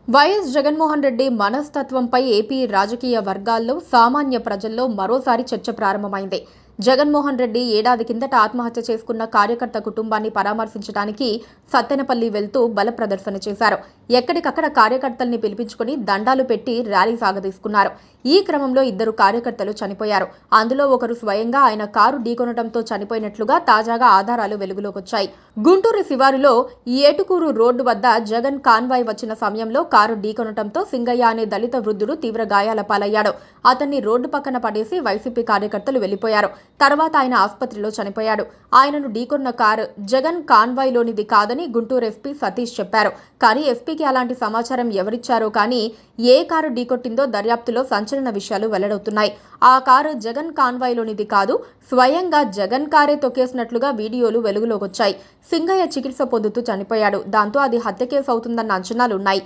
YS Jaganmohan Reddy మనస్తత్వంపై AP రాజకీయ వర్గాల్లో సామాన్య ప్రజల్లో మరోసారి చర్చ ప్రారంభమైంది. జగన్మోహన్ రెడ్డి ఏడాది కిందట ఆత్మహత్య చేసుకున్న కార్యకర్త కుటుంబాన్ని పరామర్శించడానికి సత్తెనపల్లి వెళ్తూ బల ప్రదర్శన చేశారు. ఎక్కడికక్కడ కార్యకర్తల్ని పిలిపించుకుని దండాలు పెట్టి ర్యాలీ సాగదీసుకున్నారు. ఈ క్రమంలో 2 కార్యకర్తలు చనిపోయారు. అందులో ఒకరు స్వయంగా ఆయన కారు ఢీకొనడంతో చనిపోయినట్లుగా తాజాగా ఆధారాలు వెలుగులోకొచ్చాయి. గుంటూరు శివారులో ఏటుకూరు రోడ్డు వద్ద జగన్ కాన్వాయ్ వచ్చిన సమయంలో కారు ఢీకొనడంతో సింగయ్య అనే దళిత వృద్ధుడు తీవ్ర గాయాల పాలయ్యాడు. అతన్ని రోడ్డు పక్కన పడేసి వైసీపీ కార్యకర్తలు వెళ్లిపోయారు. తర్వాత ఆయన ఆసుపత్రిలో చనిపోయాడు. ఆయనను ఢీకొన్న కారు జగన్ కాన్వాయ్లోనిది కాదని గుంటూరు ఎస్పీ సతీష్ చెప్పారు. కానీ ఎస్పీకి అలాంటి సమాచారం ఎవరిచ్చారో కానీ ఏ కారు ఢీకొట్టిందో దర్యాప్తులో సంచలన విషయాలు వెల్లడవుతున్నాయి. ఆ కారు జగన్ కాన్వాయ్లోనిది కాదు, స్వయంగా జగన్ కారే తొక్కేసినట్లుగా వీడియోలు వెలుగులోకొచ్చాయి. సింగయ్య చికిత్స పొందుతూ చనిపోయాడు. దాంతో అది హత్య కేసు అవుతుందన్న అంచనాలున్నాయి.